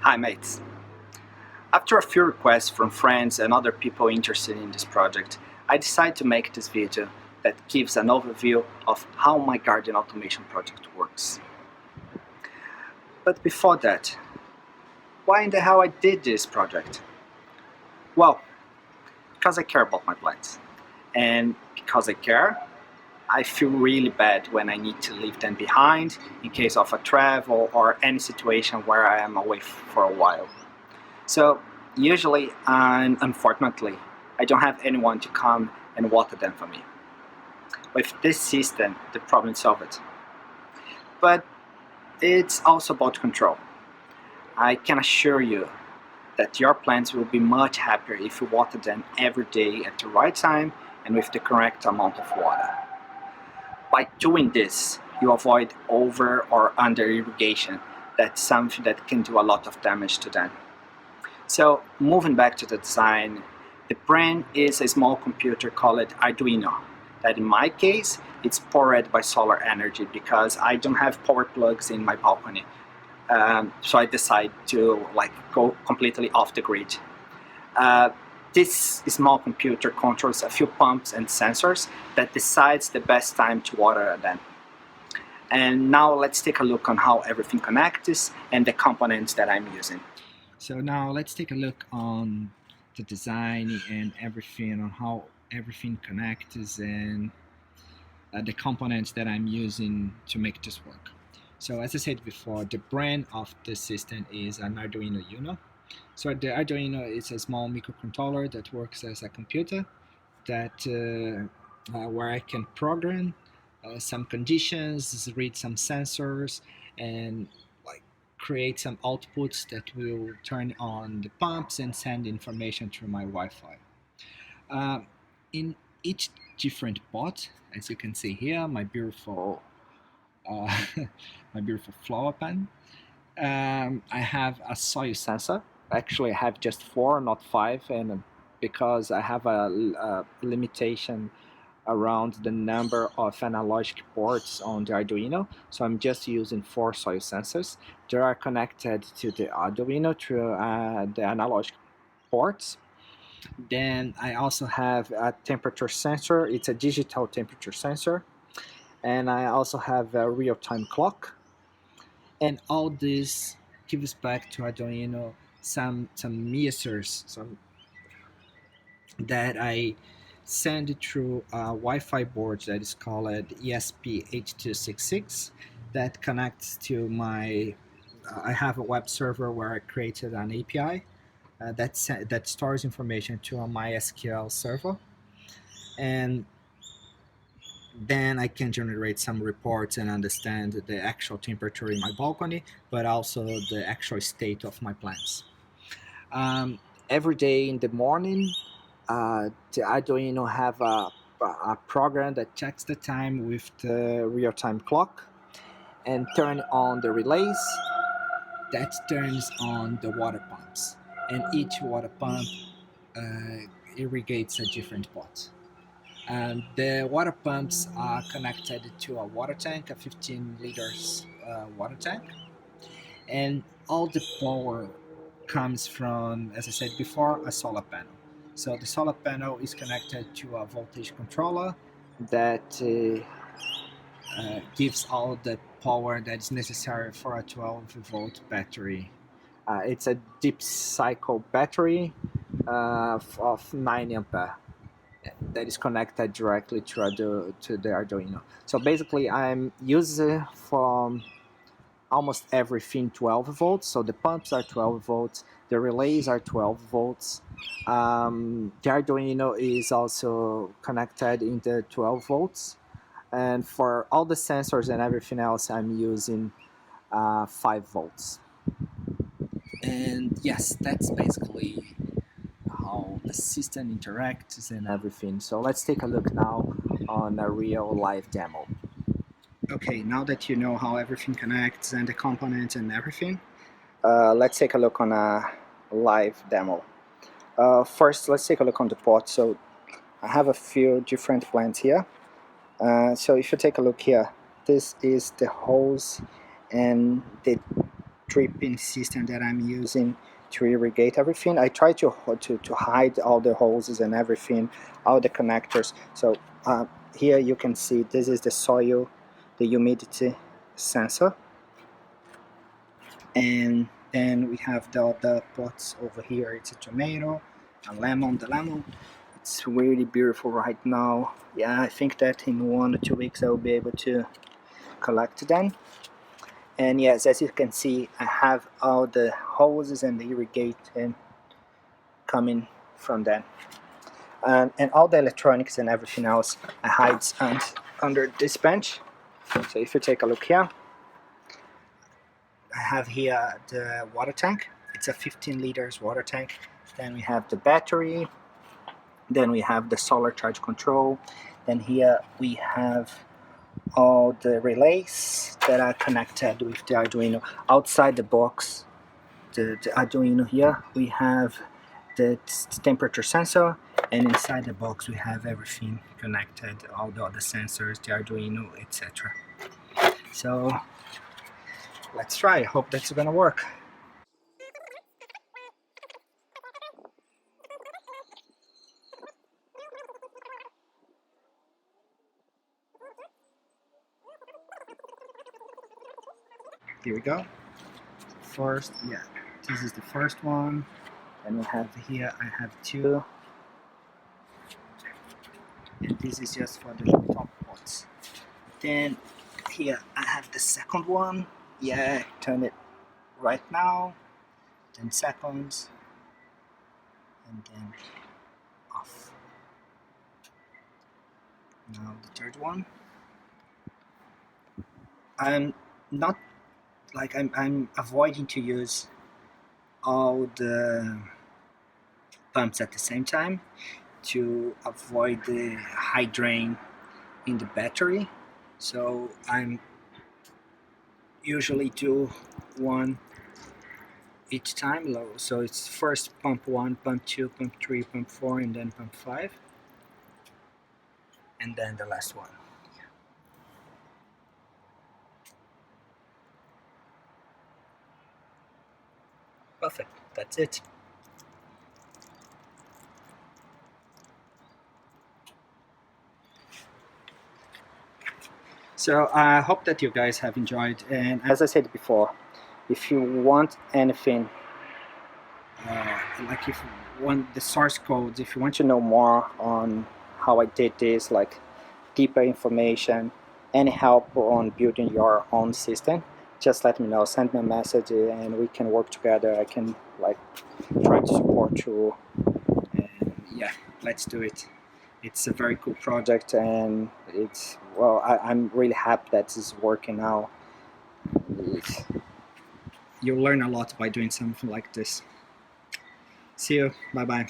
Hi mates! After a few requests from friends and other people interested in this project, I decided to make this video that gives an overview of how my garden automation project works. But before that, why in the hell I did this project? Well, because I care about my plants. And because I care, I feel really bad when I need to leave them behind in case of a travel or any situation where I am away for a while. So usually and unfortunately, I don't have anyone to come and water them for me. With this system, the problem is solved. But it's also about control. I can assure you that your plants will be much happier if you water them every day at the right time and with the correct amount of water. By doing this, you avoid over or under irrigation. That's something that can do a lot of damage to them. So moving back to the design, the brain is a small computer called Arduino, that in my case, it's powered by solar energy because I don't have power plugs in my balcony. So I decide to go completely off the grid. Uh, this small computer controls a few pumps and sensors that decides the best time to water them. And now let's take a look on how everything connects and the components that I'm using. So now let's take a look on the design and everything, on how everything connects and the components that I'm using to make this work. So as I said before, the brain of the system is an Arduino Uno. So the Arduino is a small microcontroller that works as a computer that where I can program some conditions, read some sensors, and create some outputs that will turn on the pumps and send information through my Wi-Fi. In each different pot, as you can see here, my beautiful my beautiful flower pan. I have a soil sensor. Actually, I have just 4, not 5, and because I have a limitation around the number of analog ports on the Arduino, so I'm just using 4 soil sensors. They are connected to the Arduino through the analog ports. Then I also have a temperature sensor. It's a digital temperature sensor. And I also have a real-time clock. And all this gives back to Arduino some measures, that I send through a Wi-Fi board that is called ESP8266 that connects to my I have a web server where I created an API that stores information to a MySQL server, and then I can generate some reports and understand the actual temperature in my balcony, but also the actual state of my plants. Every day in the morning, the Arduino have a program that checks the time with the real-time clock and turn on the relays that turns on the water pumps, and each water pump irrigates a different pot. And the water pumps are connected to a water tank, a 15 liters water tank, and all the power comes from, as I said before, a solar panel. So the solar panel is connected to a voltage controller that gives all the power that is necessary for a 12-volt battery. It's a deep cycle battery of 9 ampere that is connected directly to the Arduino. So basically I'm using for almost everything 12 volts. So the pumps are 12 volts, the relays are 12 volts. The Arduino is also connected in the 12 volts. And for all the sensors and everything else, I'm using 5 volts. And yes, that's basically how the system interacts and everything. So let's take a look now on a real live demo. Okay, now that you know how everything connects and the components and everything, let's take a look on a live demo. First, let's take a look on the pot. So I have a few different plants here. So if you take a look here, this is the hose and the dripping system that I'm using to irrigate everything. I try to hide all the hoses and everything, all the connectors. So here you can see this is the soil, the humidity sensor, and then we have the other pots over here. It's a tomato, a lemon. The lemon, it's really beautiful right now. Yeah, I think that in 1 or 2 weeks I will be able to collect them. And yes, as you can see, I have all the hoses and the irrigation coming from them. And all the electronics and everything else I hide under this bench. So if you take a look here, I have here the water tank. It's a 15 liters water tank. Then we have the battery. Then we have the solar charge control. Then here we have all the relays that are connected with the Arduino. Outside the box, the Arduino here, we have the temperature sensor, and inside the box we have everything connected, all the other sensors, the Arduino, etc. So let's try. I hope that's gonna work. Here we go. First, yeah, this is the first one. And we have here, I have 2. And this is just for the top pots. Then here I have the second one. Yeah, turn it right now. 10 seconds. And then off. Now the third one. I'm not like I'm avoiding to use all the pumps at the same time to avoid the high drain in the battery. So I'm usually do one each time low. So it's first pump 1, pump 2, pump 3, pump 4, and then pump 5, and then the last one. Perfect, that's it. So I hope that you guys have enjoyed, and as I said before, if you want anything, like if you want the source code, if you want to know more on how I did this, like deeper information, any help on building your own system, just let me know, send me a message, and we can work together. I can like try to support you, and yeah, let's do it. It's a very cool project, and it's, well, I'm really happy that this is working now. You'll learn a lot by doing something like this. See you, bye bye.